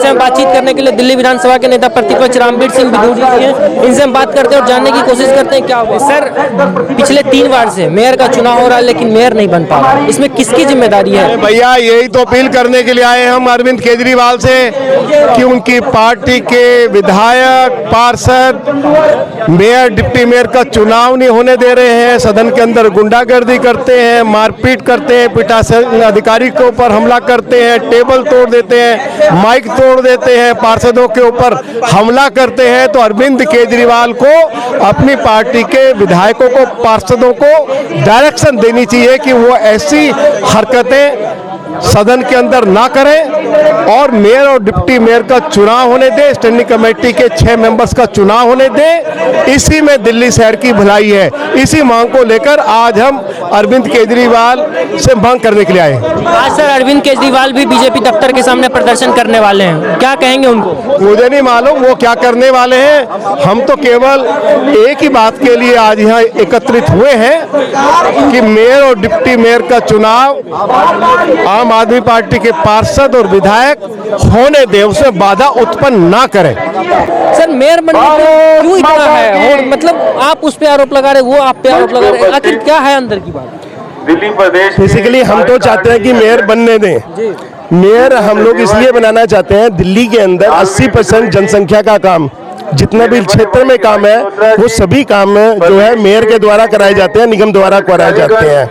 से हम बातचीत करने के लिए दिल्ली विधानसभा के नेता प्रतिपक्ष रामवीर सिंह बिधूर जी हैं। इनसे हम बात करते हैं और जानने की कोशिश करते हैं क्या हुआ। सर, पिछले 3 बार से मेयर का चुनाव हो रहा है लेकिन मेयर नहीं बन पा रहा, इसमें किसकी जिम्मेदारी है? भैया यही तो अपील करने के लिए आए हम अरविंद केजरीवाल से कि उनकी पार्टी के विधायक, पार्षद, मेयर, डिप्टी मेयर का चुनाव नहीं होने दे रहे हैं। सदन के अंदर गुंडागर्दी करते हैं, मारपीट करते हैं, पीठासीन अधिकारी के ऊपर हमला करते हैं, टेबल तोड़ देते हैं, माइक तोड़ देते हैं, पार्षदों के ऊपर हमला करते हैं। तो अरविंद केजरीवाल को अपनी पार्टी के विधायकों को, पार्षदों को डायरेक्शन देनी चाहिए कि वो ऐसी हरकतें सदन के अंदर ना करें और मेयर और डिप्टी मेयर का चुनाव होने दे। स्टैंडिंग कमेटी के 6 मेंबर्स का चुनाव होने दे। इसी में दिल्ली शहर की भलाई है। इसी मांग को लेकर आज हम अरविंद केजरीवाल से मांग करने के लिए आए। आज सर अरविंद केजरीवाल भी बीजेपी दफ्तर के सामने प्रदर्शन करने वाले हैं, क्या कहेंगे उनको? मुझे नहीं मालूम वो क्या करने वाले हैं। हम तो केवल एक ही बात के लिए आज यहाँ एकत्रित हुए हैं कि मेयर और डिप्टी मेयर का चुनाव आम आदमी पार्टी के पार्षद और विधायक होने दे, उसमें बाधा उत्पन्न ना करें। सर, मेयर बनने पे क्यों इतना है? और मतलब आप उस पे आरोप लगा रहे, वो आप पे आरोप लगा रहे, आखिर क्या है अंदर की बात? दिल्ली प्रदेश बेसिकली हम तो चाहते हैं कि मेयर बनने दें। मेयर हम लोग इसलिए बनाना चाहते हैं, दिल्ली के अंदर 80% जनसंख्या का काम, जितना भी क्षेत्र में काम है वो सभी काम जो है मेयर के द्वारा कराए जाते हैं, निगम द्वारा कराए जाते हैं।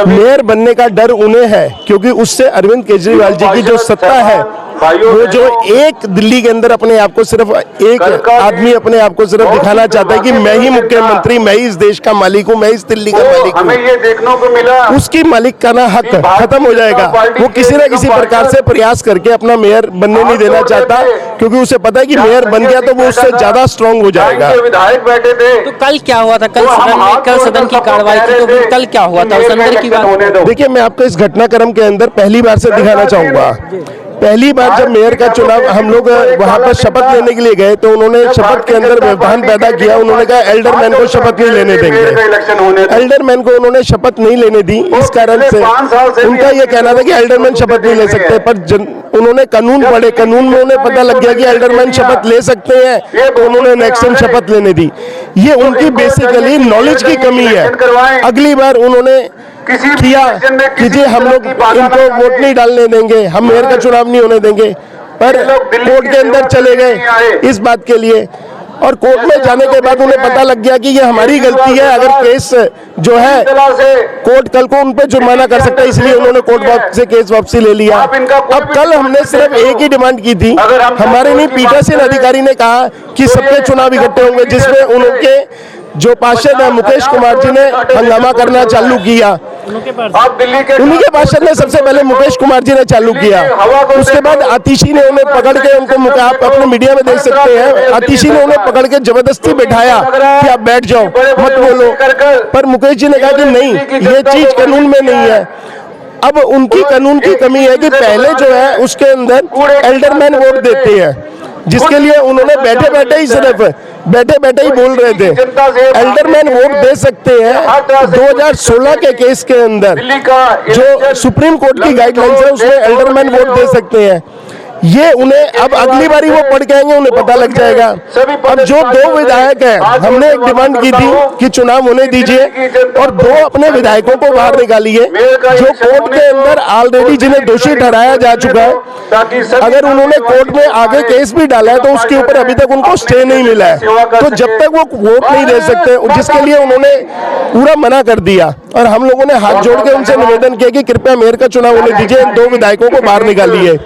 मेयर बनने का डर उन्हें है क्योंकि उससे अरविंद केजरीवाल जी की जो सत्ता है वो जो एक दिल्ली के अंदर अपने आप को सिर्फ एक आदमी अपने आप को सिर्फ दिखाना चाहता है कि मैं ही मुख्यमंत्री, मैं ही इस देश का मालिक हूँ, मैं इस दिल्ली का मालिक हूँ। ये देखने को मिला उसकी मालिकाना हक खत्म हो जाएगा। वो किसी न किसी प्रकार से प्रयास करके अपना मेयर बनने नहीं देना चाहता क्योंकि उसे पता है कि मेयर बन गया तो वो उससे ज्यादा स्ट्रांग हो जाएगा। विधायक बैठे थे तो कल क्या हुआ था? कल सदन की कार्रवाई थी, तो कल क्या हुआ था उस अंदर की बात? देखिए, मैं आपको इस घटनाक्रम के अंदर पहली बार से दिखाना चाहूंगा। पहली बार जब मेयर का चुनाव हम लोग वहां पर शपथ लेने के लिए गए तो उन्होंने शपथ के अंदर व्यवधान पैदा किया। उन्होंने कहा एल्डरमैन को शपथ नहीं लेने देंगे। एल्डरमैन को उन्होंने शपथ नहीं लेने दी। इस कारण से उनका यह कहना था कि एल्डरमैन शपथ नहीं ले सकते, पर उन्होंने कानून पढ़े, कानून में उन्हें पता लग गया कि एल्डरमैन शपथ ले सकते हैं तो उन्होंने नेक्स्ट टाइम शपथ लेने दी। ये उनकी बेसिकली नॉलेज की कमी है। अगली बार उन्होंने किया कि जी हम लोग इनको वोट नहीं डालने देंगे, हम मेयर का चुनाव नहीं होने देंगे, पर कोर्ट के अंदर चले गए इस बात के लिए। और कोर्ट में जाने के बाद उन्हें पता लग गया कि ये हमारी गलती है, अगर केस जो है कोर्ट कल को उन पे जुर्माना कर सकता है, इसलिए उन्होंने कोर्ट से केस वापसी ले लिया। अब कल हमने सिर्फ एक ही डिमांड की थी, हमारे नहीं पीठासीन अधिकारी ने कहा कि सबके चुनाव इकट्ठे होंगे, जिसमें उनके जो पार्षद है मुकेश कुमार जी ने हंगामा करना चालू किया। उन्हीं के पार्षद ने सबसे पहले मुकेश कुमार जी ने चालू किया। उसके बाद आतिशी ने उन्हें पकड़ के, उनको आप अपने मीडिया में देख सकते हैं, आतिशी ने उन्हें पकड़ के जबरदस्ती बैठाया कि आप बैठ जाओ, मत बोलो, पर मुकेश जी ने कहा कि नहीं, ये चीज कानून में नहीं है। अब उनकी कानून की कमी है कि पहले जो है उसके अंदर एल्डरमैन वोट देते हैं, जिसके लिए उन्होंने बैठे बैठे ही बोल रहे थे एल्डरमैन वोट दे सकते हैं। 2016 के केस के अंदर जो सुप्रीम कोर्ट की गाइडलाइंस है उसमें एल्डरमैन वोट दे सकते हैं। ये उन्हें अब अगली बारी वो पढ़ के आएंगे, उन्हें पता लग जाएगा। अब जो 2 विधायक हैं, हमने एक डिमांड की थी कि चुनाव होने दीजिए और 2 अपने विधायकों को बाहर निकालिए जो कोर्ट के अंदर ऑलरेडी जिन्हें दोषी ठहराया जा चुका है। अगर उन्होंने कोर्ट में आगे केस भी डाला है तो उसके ऊपर अभी तक उनको स्टे नहीं मिला है, तो जब तक वो वोट नहीं दे सकते, जिसके लिए उन्होंने पूरा मना कर दिया। और हम लोगों ने हाथ जोड़ के उनसे निवेदन किया कि कृपया मेयर का चुनाव होने दीजिए, इन 2 विधायकों को बाहर निकालिए।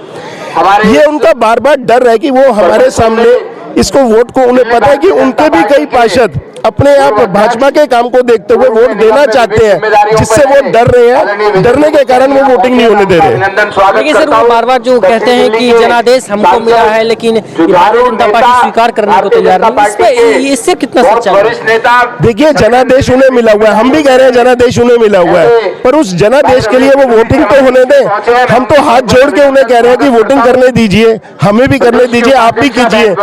ये उनका बार बार डर है कि वो हमारे सामने इसको वोट को, उन्हें पता है कि उनके भी कई पार्षद अपने आप भाजपा के काम को देखते हुए वोट देना चाहते हैं, जिससे वो डर रहे हैं, डरने के कारण वो वोटिंग नहीं होने दे रहे। देखिए सर, वो बार बार जो कहते हैं कि जनादेश हमको मिला है लेकिन भारतीय जनता पार्टी स्वीकार करने को तैयार नहीं, इससे कितना सच्चा है? देखिए, जनादेश उन्हें मिला हुआ है, हम भी कह रहे हैं जनादेश उन्हें मिला हुआ है, पर उस जनादेश के लिए वो वोटिंग तो होने दें। हम तो हाथ जोड़ के उन्हें कह रहे हैं कि वोटिंग करने दीजिए, हमें भी करने दीजिए, आप भी कीजिए।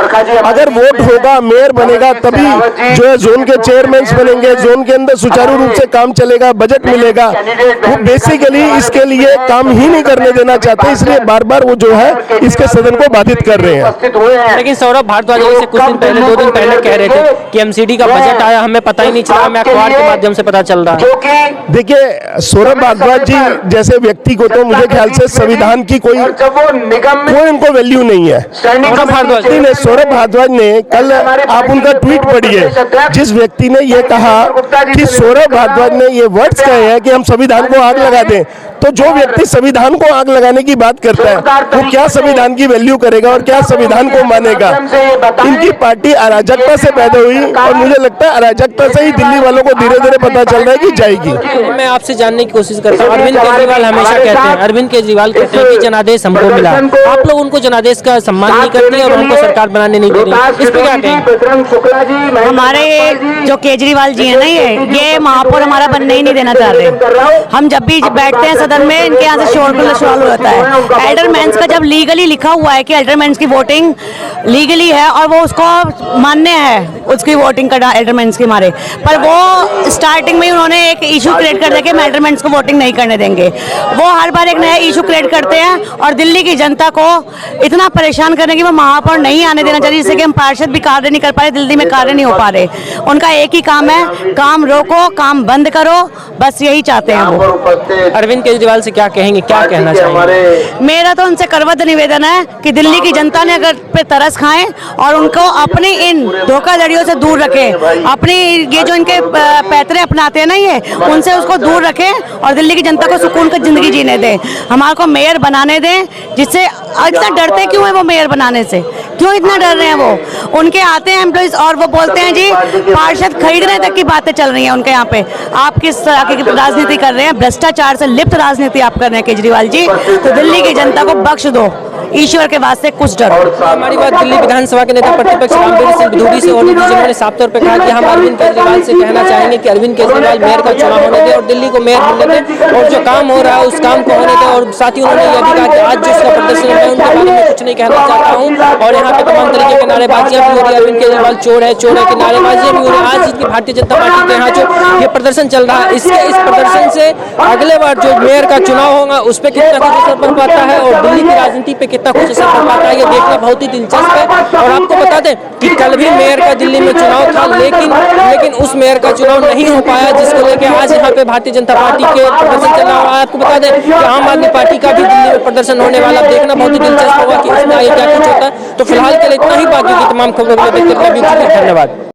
अगर वोट होगा, मेयर बनेगा, तभी जो है जोन के चेयरमैन बनेंगे, जोन के अंदर सुचारू रूप से काम चलेगा, बजट मिलेगा। वो बेसिकली इसके लिए काम ही नहीं करने देना चाहते, इसलिए बार बार वो जो है इसके सदन को बाधित कर रहे हैं। लेकिन सौरभ भारद्वाज जैसे कुछ दिन पहले 2 दिन पहले कह रहे थे कि एमसीडी का बजट आया, हमें पता ही नहीं चला, हमें अखबार के माध्यम से पता चल रहा है। देखिए, सौरभ भारद्वाज जी जैसे व्यक्ति को तो मुझे ख्याल से संविधान की कोई उनको वैल्यू नहीं है। सौरभ भारद्वाज ने कल आप उनका ट्वीट पढ़िए, जिस व्यक्ति ने ये कहा कि सौरभ भारद्वाज ने ये वर्ड्स कहे हैं कि हम संविधान को आग लगा दें, तो जो व्यक्ति संविधान को आग लगाने की बात करता है वो क्या संविधान की वैल्यू करेगा और क्या संविधान को मानेगा। इनकी पार्टी अराजकता से पैदा हुई और मुझे लगता है अराजकता से ही दिल्ली वालों को धीरे धीरे पता चल रहा है कि जाएगी। मैं आपसे जानने की कोशिश करता हूँ, अरविंद केजरीवाल हमेशा कहते हैं, अरविंद केजरीवाल कहते हैं कि जनादेश हमको मिला, आप लोग उनको जनादेश का सम्मान नहीं करते और उनको सरकार बनाने नहीं दे रही, इस पे क्या कहेंगे? हमारे जो केजरीवाल जी है ना, ये महापौर हमारा बनने ही नहीं देना चाह रहे। हम जब भी बैठते हैं सदन में, इनके यहाँ से शोर होता है। एल्डरमैन्स का जब लीगली लिखा हुआ है कि एल्डरमैन्स की वोटिंग लीगली है और वो उसको मान्य है, उसकी वोटिंग का एल्डरमैन्स के मारे, पर वो स्टार्टिंग में ही उन्होंने एक इशू क्रिएट कर दिया कि हम एल्डरमैन्स को वोटिंग नहीं करने देंगे। वो हर बार एक नया इशू क्रिएट करते हैं और दिल्ली की जनता को इतना परेशान करने की वो महापौर नहीं आने देना चाहिए, जिससे कि हम पार्षद भी कार्य नहीं कर पा रहे, दिल्ली में कार्य नहीं हो पा रहे। उनका एक ही काम है, काम रोको, काम बंद करो, बस यही चाहते हैं वो। अरविंद केजरीवाल से क्या कहेंगे, क्या कहना चाहेंगे? मेरा तो उनसे करबद्ध निवेदन है कि दिल्ली की जनता ने अगर पे तरस खाएं और उनको अपनी इन धोखाधड़ियों से दूर रखें, अपनी ये जो इनके पैतरे अपनाते हैं ना, ये उनसे उसको दूर रखें और दिल्ली की जनता को सुकून की जिंदगी जीने दें, हमारे को मेयर बनाने दें। जिससे इतना डरते क्यों है वो मेयर बनाने से, क्यों इतना डर रहे हैं वो? उनके आते हैं एम्प्लॉइज और वो बोलते हैं जी पार्षद खरीदने तक की बातें चल रही हैं उनके यहाँ पे। आप किस तरह की राजनीति कर रहे हैं? भ्रष्टाचार से लिप्त राजनीति आप कर रहे हैं केजरीवाल जी। तो दिल्ली की जनता को बख्श दो, ईश्वर के वास्ते कुछ डरो। हमारी बात दिल्ली विधानसभा के नेता प्रतिपक्ष रामवीर सिंह बिधूड़ी से होने थी, जिन्होंने साफ तौर पर कहा कि हम अरविंद केजरीवाल से कहना चाहेंगे कि अरविंद केजरीवाल मेयर का चुनाव होने दें और दिल्ली को मेयर बनने दें और जो काम हो रहा है उस काम को होने दें। और साथ ही उन्होंने यह भी कहा कि आज जिसका प्रदर्शन है मैं उनके बारे में कुछ नहीं कहना चाहता हूँ और यहाँ पे तमाम तरीके के नारेबाजियां भी हो रही है, अरविंद केजरीवाल चोर है की नारेबाजियां भी हो रही है। आज जितनी भारतीय जनता पार्टी के यहाँ जो ये प्रदर्शन चल रहा है, इस प्रदर्शन से अगले बार जो मेयर का चुनाव होगा उस पर कितना कुछ असर पड़ पाता है और दिल्ली की राजनीति पे कितना कुछ असर पड़ पाता है, ये देखना बहुत ही दिलचस्प है। और आपको बता दें कि कल भी मेयर का दिल्ली में चुनाव था, लेकिन उस मेयर का चुनाव नहीं हो पाया, जिसको लेकर आज यहाँ पे भारतीय जनता पार्टी के प्रदर्शन चल रहा है। आपको बता दें कि आम आदमी पार्टी का भी दिल्ली में प्रदर्शन होने वाला, देखना बहुत ही दिलचस्प होगा कि इसमें आगे क्या कुछ होता है। तो फिलहाल के लिए इतना ही, बाकी की तमाम खबरों के लिए देखते रहिए। धन्यवाद।